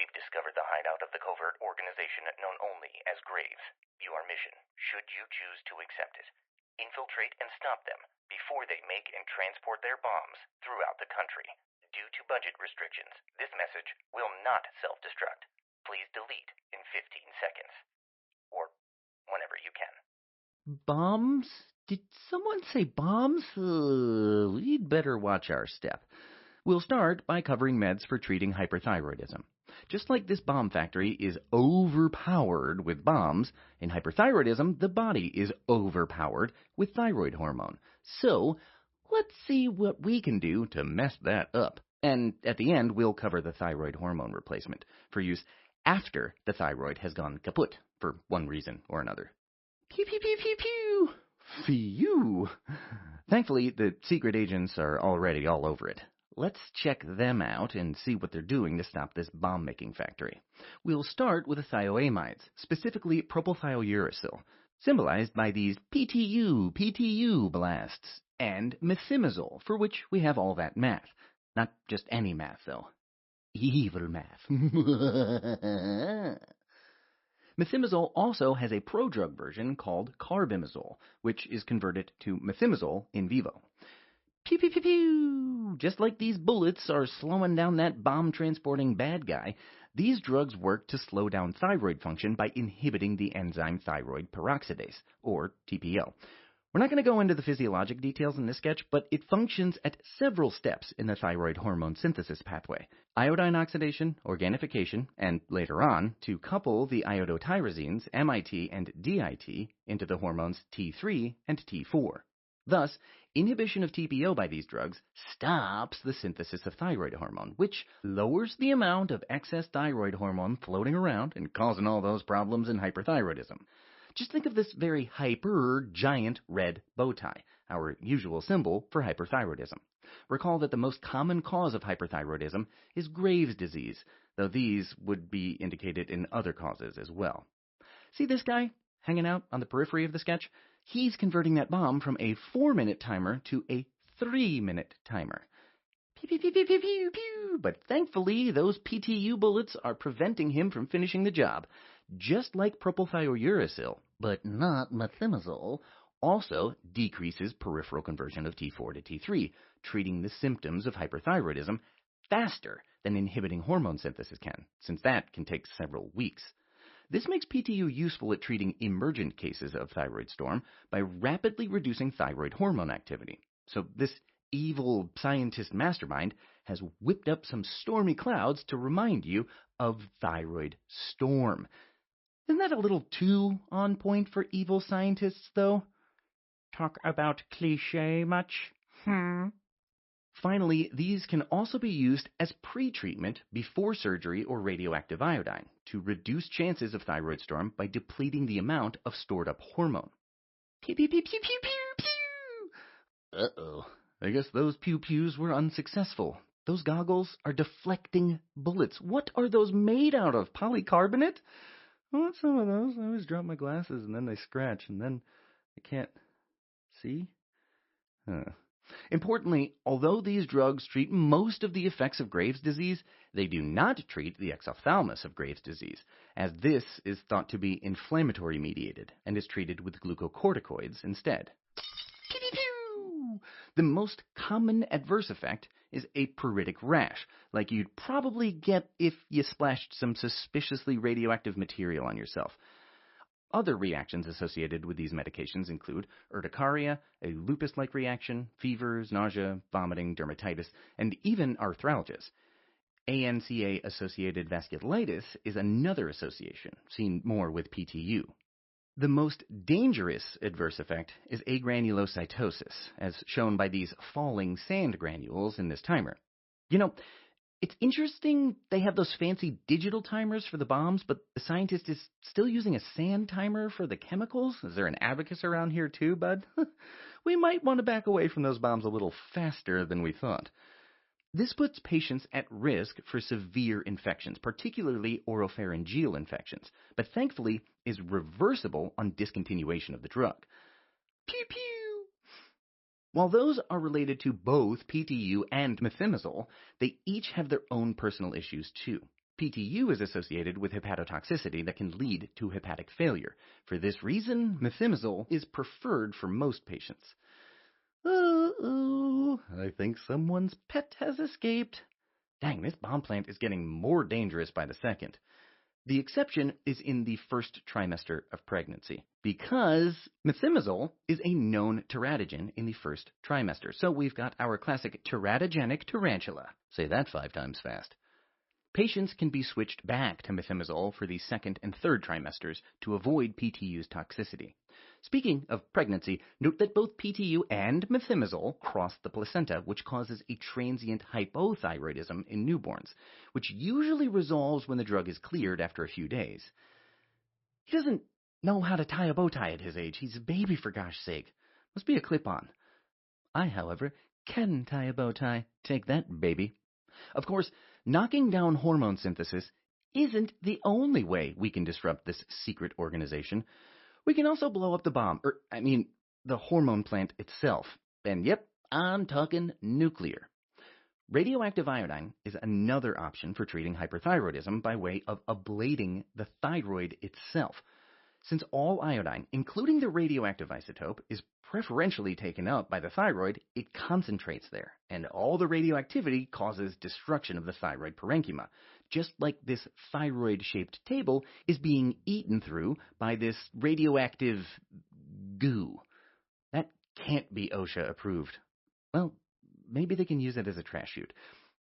We've discovered the hideout of the covert organization known only as Graves. Your mission, should you choose to accept it, infiltrate and stop them before they make and transport their bombs throughout the country. Due to budget restrictions, this message will not self-destruct. Please delete in 15 seconds. Or whenever you can. Bombs? Did someone say bombs? We'd better watch our step. We'll start by covering meds for treating hyperthyroidism. Just like this bomb factory is overpowered with bombs, in hyperthyroidism, the body is overpowered with thyroid hormone. So, let's see what we can do to mess that up. And at the end, we'll cover the thyroid hormone replacement for use after the thyroid has gone kaput for one reason or another. Pew, pew, pew, pew, pew. Phew. Thankfully, the secret agents are already all over it. Let's check them out and see what they're doing to stop this bomb-making factory. We'll start with the thioamides, specifically propylthiouracil, symbolized by these PTU blasts, and methimazole, for which we have all that math. Not just any math, though. Evil math. Methimazole also has a prodrug version called carbimazole, which is converted to methimazole in vivo. Pew, pew, pew, pew! Just like these bullets are slowing down that bomb-transporting bad guy, these drugs work to slow down thyroid function by inhibiting the enzyme thyroid peroxidase, or TPO. We're not going to go into the physiologic details in this sketch, but it functions at several steps in the thyroid hormone synthesis pathway. Iodine oxidation, organification, and later on, to couple the iodotyrazines, MIT and DIT, into the hormones T3 and T4. Thus, inhibition of TPO by these drugs stops the synthesis of thyroid hormone, which lowers the amount of excess thyroid hormone floating around and causing all those problems in hyperthyroidism. Just think of this very hyper giant red bow tie, our usual symbol for hyperthyroidism. Recall that the most common cause of hyperthyroidism is Graves' disease, though these would be indicated in other causes as well. See this guy hanging out on the periphery of the sketch? He's converting that bomb from a 4-minute timer to a 3-minute timer. Pew, pew, pew, pew, pew, pew, pew. But thankfully, those PTU bullets are preventing him from finishing the job. Just like propylthiouracil, but not methimazole, also decreases peripheral conversion of T4 to T3, treating the symptoms of hyperthyroidism faster than inhibiting hormone synthesis can, since that can take several weeks. This makes PTU useful at treating emergent cases of thyroid storm by rapidly reducing thyroid hormone activity. So this evil scientist mastermind has whipped up some stormy clouds to remind you of thyroid storm. Isn't that a little too on point for evil scientists, though? Talk about cliché much? Finally, these can also be used as pre-treatment before surgery or radioactive iodine to reduce chances of thyroid storm by depleting the amount of stored-up hormone. Pew, pew, pew, pew, pew, pew, pew! Uh-oh. I guess those pew-pews were unsuccessful. Those goggles are deflecting bullets. What are those made out of? Polycarbonate? I want some of those. I always drop my glasses and then they scratch and then I can't see. Importantly, although these drugs treat most of the effects of Graves' disease, they do not treat the exophthalmos of Graves' disease, as this is thought to be inflammatory mediated and is treated with glucocorticoids instead. Pew, pew, pew! The most common adverse effect is a pruritic rash, like you'd probably get if you splashed some suspiciously radioactive material on yourself. Other reactions associated with these medications include urticaria, a lupus-like reaction, fevers, nausea, vomiting, dermatitis, and even arthralgias. ANCA-associated vasculitis is another association, seen more with PTU. The most dangerous adverse effect is agranulocytosis, as shown by these falling sand granules in this timer. You know, it's interesting they have those fancy digital timers for the bombs, but the scientist is still using a sand timer for the chemicals? Is there an abacus around here too, bud? We might want to back away from those bombs a little faster than we thought. This puts patients at risk for severe infections, particularly oropharyngeal infections, but thankfully is reversible on discontinuation of the drug. Pew pew! While those are related to both PTU and methimazole, they each have their own personal issues too. PTU is associated with hepatotoxicity that can lead to hepatic failure. For this reason, methimazole is preferred for most patients. Uh-oh, I think someone's pet has escaped. Dang, this bomb plant is getting more dangerous by the second. The exception is in the first trimester of pregnancy, because methimazole is a known teratogen in the first trimester. So we've got our classic teratogenic tarantula. Say that 5 times fast. Patients can be switched back to methimazole for the second and third trimesters to avoid PTU's toxicity. Speaking of pregnancy, note that both PTU and methimazole cross the placenta, which causes a transient hypothyroidism in newborns, which usually resolves when the drug is cleared after a few days. He doesn't know how to tie a bow tie at his age. He's a baby, for gosh sake. Must be a clip-on. I, however, can tie a bow tie. Take that, baby. Of course, knocking down hormone synthesis isn't the only way we can disrupt this secret organization. We can also blow up the bomb, the hormone plant itself. And yep, I'm talking nuclear. Radioactive iodine is another option for treating hyperthyroidism by way of ablating the thyroid itself. Since all iodine, including the radioactive isotope, is preferentially taken up by the thyroid, it concentrates there, and all the radioactivity causes destruction of the thyroid parenchyma, just like this thyroid-shaped table is being eaten through by this radioactive goo. That can't be OSHA approved. Well, maybe they can use it as a trash chute.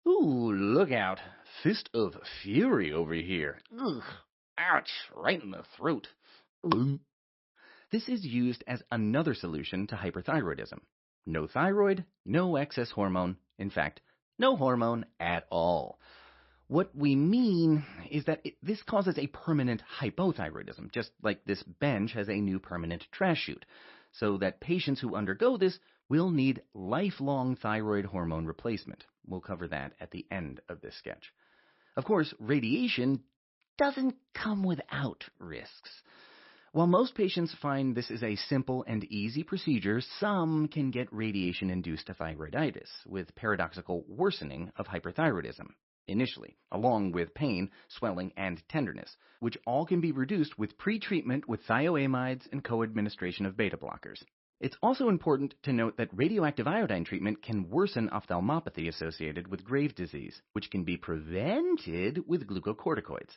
Ooh, look out. Fist of fury over here. Ugh. Ouch, right in the throat. This is used as another solution to hyperthyroidism. No thyroid, no excess hormone. In fact, no hormone at all. What we mean is that this causes a permanent hypothyroidism, just like this bench has a new permanent trash chute, so that patients who undergo this will need lifelong thyroid hormone replacement. We'll cover that at the end of this sketch. Of course, radiation doesn't come without risks. While most patients find this is a simple and easy procedure, some can get radiation-induced thyroiditis, with paradoxical worsening of hyperthyroidism initially, along with pain, swelling, and tenderness, which all can be reduced with pre-treatment with thioamides and co-administration of beta blockers. It's also important to note that radioactive iodine treatment can worsen ophthalmopathy associated with Graves' disease, which can be prevented with glucocorticoids.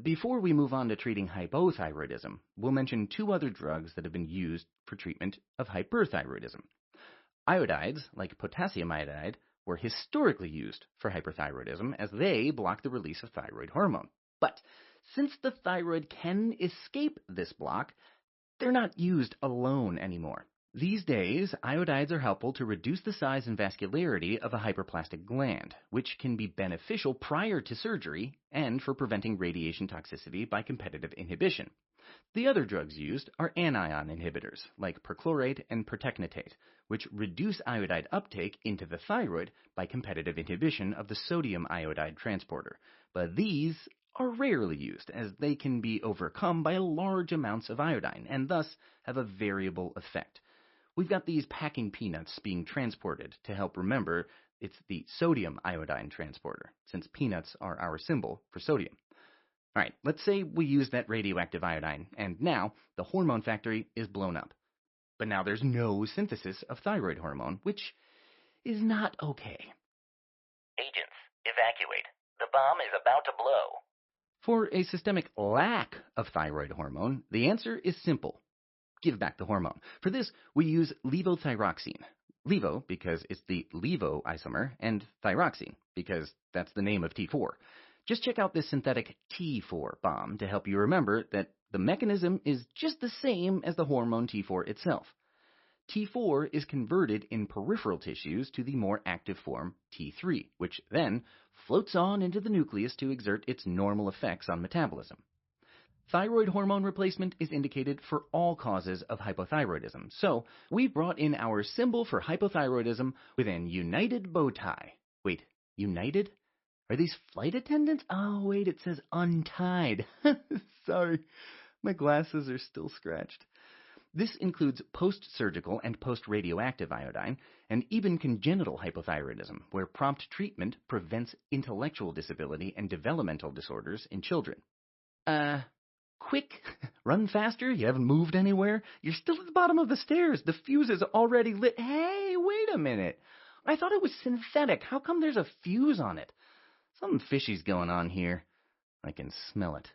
Before we move on to treating hypothyroidism, we'll mention 2 other drugs that have been used for treatment of hyperthyroidism. Iodides, like potassium iodide, were historically used for hyperthyroidism as they block the release of thyroid hormone. But since the thyroid can escape this block, they're not used alone anymore. These days, iodides are helpful to reduce the size and vascularity of a hyperplastic gland, which can be beneficial prior to surgery and for preventing radiation toxicity by competitive inhibition. The other drugs used are anion inhibitors, like perchlorate and pertechnetate, which reduce iodide uptake into the thyroid by competitive inhibition of the sodium iodide transporter. But these are rarely used, as they can be overcome by large amounts of iodine, and thus have a variable effect. We've got these packing peanuts being transported to help remember it's the sodium iodine transporter, since peanuts are our symbol for sodium. All right, let's say we use that radioactive iodine, and now the hormone factory is blown up. But now there's no synthesis of thyroid hormone, which is not okay. Agents, evacuate. The bomb is about to blow. For a systemic lack of thyroid hormone, the answer is simple. Give back the hormone. For this, we use levothyroxine. Levo, because it's the levo isomer, and thyroxine, because that's the name of T4. Just check out this synthetic T4 bomb to help you remember that the mechanism is just the same as the hormone T4 itself. T4 is converted in peripheral tissues to the more active form T3, which then floats on into the nucleus to exert its normal effects on metabolism. Thyroid hormone replacement is indicated for all causes of hypothyroidism, so we brought in our symbol for hypothyroidism with an united bow tie. Wait, united? Are these flight attendants? Oh, wait, it says untied. Sorry, my glasses are still scratched. This includes post-surgical and post-radioactive iodine, and even congenital hypothyroidism, where prompt treatment prevents intellectual disability and developmental disorders in children. Quick, run faster, you haven't moved anywhere, you're still at the bottom of the stairs, the fuse is already lit. Hey, wait a minute. I thought it was synthetic. How come there's a fuse on it? Something fishy's going on here. I can smell it.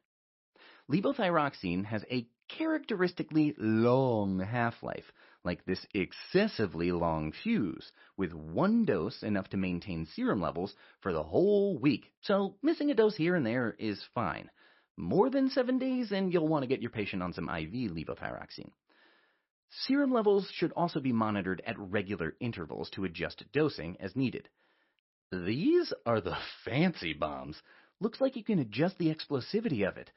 Levothyroxine has a characteristically long half-life, like this excessively long fuse, with one dose enough to maintain serum levels for the whole week. So missing a dose here and there is fine. More than 7 days, and you'll want to get your patient on some IV levothyroxine. Serum levels should also be monitored at regular intervals to adjust dosing as needed. These are the fancy bombs. Looks like you can adjust the explosivity of it.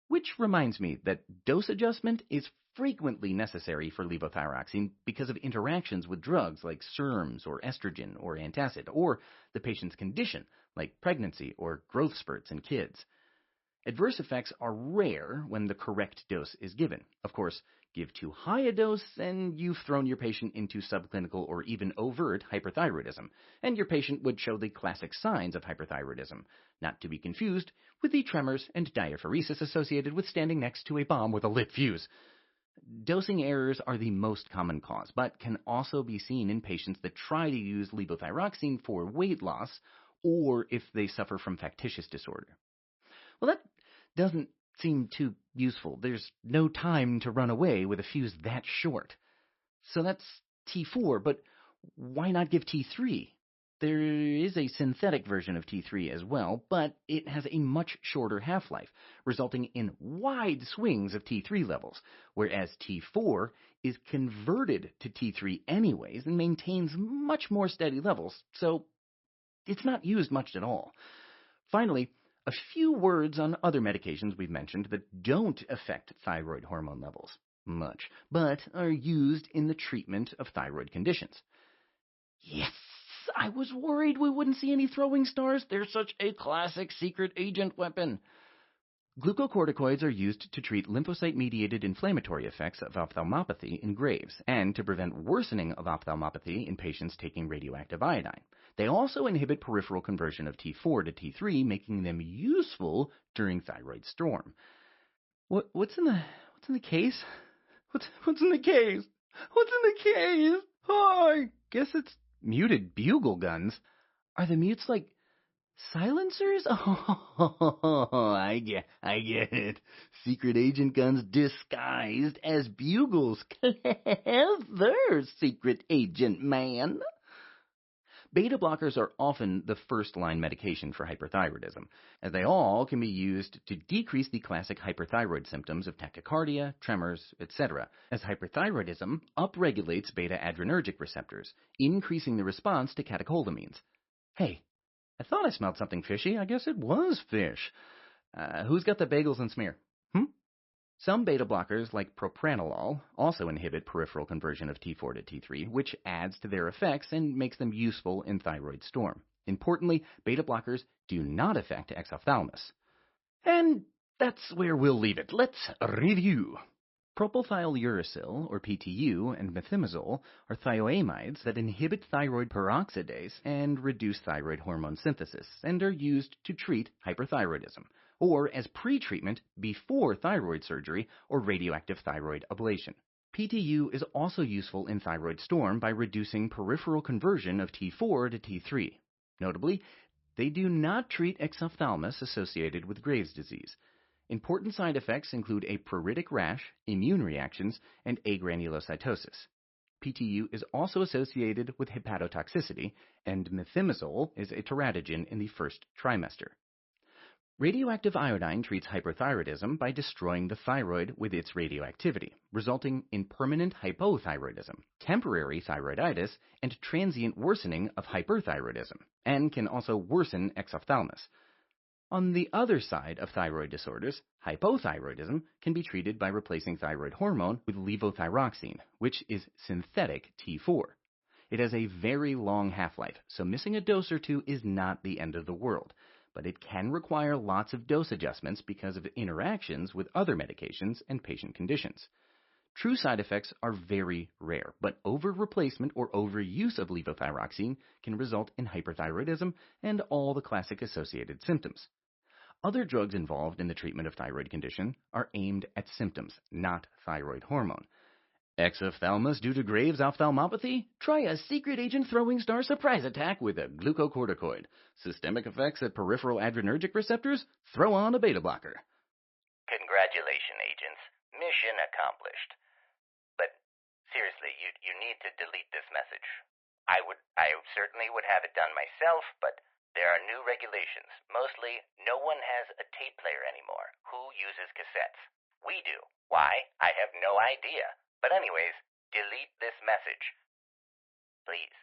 Which reminds me that dose adjustment is frequently necessary for levothyroxine because of interactions with drugs like SERMs or estrogen or antacid, or the patient's condition like pregnancy or growth spurts in kids. Adverse effects are rare when the correct dose is given. Of course, give too high a dose and you've thrown your patient into subclinical or even overt hyperthyroidism, and your patient would show the classic signs of hyperthyroidism, not to be confused with the tremors and diaphoresis associated with standing next to a bomb with a lit fuse. Dosing errors are the most common cause, but can also be seen in patients that try to use levothyroxine for weight loss or if they suffer from factitious disorder. Well, that doesn't seem too useful. There's no time to run away with a fuse that short. So that's T4, but why not give T3? There is a synthetic version of T3 as well, but it has a much shorter half-life, resulting in wide swings of T3 levels, whereas T4 is converted to T3 anyways and maintains much more steady levels, so it's not used much at all. Finally, a few words on other medications we've mentioned that don't affect thyroid hormone levels much, but are used in the treatment of thyroid conditions. Yes, I was worried we wouldn't see any throwing stars. They're such a classic secret agent weapon. Glucocorticoids are used to treat lymphocyte-mediated inflammatory effects of ophthalmopathy in Graves and to prevent worsening of ophthalmopathy in patients taking radioactive iodine. They also inhibit peripheral conversion of T4 to T3, making them useful during thyroid storm. What's in the case? What's in the case? What's in the case? Oh, I guess it's muted bugle guns. Are the mutes like silencers? Oh, I get it. Secret agent guns disguised as bugles. Clever, secret agent man. Beta blockers are often the first-line medication for hyperthyroidism, as they all can be used to decrease the classic hyperthyroid symptoms of tachycardia, tremors, etc., as hyperthyroidism upregulates beta-adrenergic receptors, increasing the response to catecholamines. Hey, I thought I smelled something fishy. I guess it was fish. Who's got the bagels and smear? Some beta blockers, like propranolol, also inhibit peripheral conversion of T4 to T3, which adds to their effects and makes them useful in thyroid storm. Importantly, beta blockers do not affect exophthalmos. And that's where we'll leave it. Let's review. Propylthiouracil, or PTU, and methimazole are thioamides that inhibit thyroid peroxidase and reduce thyroid hormone synthesis, and are used to treat hyperthyroidism, or as pre-treatment before thyroid surgery or radioactive thyroid ablation. PTU is also useful in thyroid storm by reducing peripheral conversion of T4 to T3. Notably, they do not treat exophthalmos associated with Graves' disease. Important side effects include a pruritic rash, immune reactions, and agranulocytosis. PTU is also associated with hepatotoxicity, and methimazole is a teratogen in the first trimester. Radioactive iodine treats hyperthyroidism by destroying the thyroid with its radioactivity, resulting in permanent hypothyroidism, temporary thyroiditis, and transient worsening of hyperthyroidism, and can also worsen exophthalmos. On the other side of thyroid disorders, hypothyroidism can be treated by replacing thyroid hormone with levothyroxine, which is synthetic T4. It has a very long half-life, so missing a dose or two is not the end of the world, but it can require lots of dose adjustments because of interactions with other medications and patient conditions. True side effects are very rare, but over-replacement or overuse of levothyroxine can result in hyperthyroidism and all the classic associated symptoms. Other drugs involved in the treatment of thyroid condition are aimed at symptoms, not thyroid hormone. Exophthalmos due to Graves' ophthalmopathy? Try a secret agent throwing star surprise attack with a glucocorticoid. Systemic effects at peripheral adrenergic receptors? Throw on a beta blocker. Congratulations, agents. Mission accomplished. But seriously, you need to delete this message. I certainly would have it done myself, but there are new regulations. Mostly, no one has a tape player anymore. Who uses cassettes? We do. Why? I have no idea. But anyways, delete this message. Please.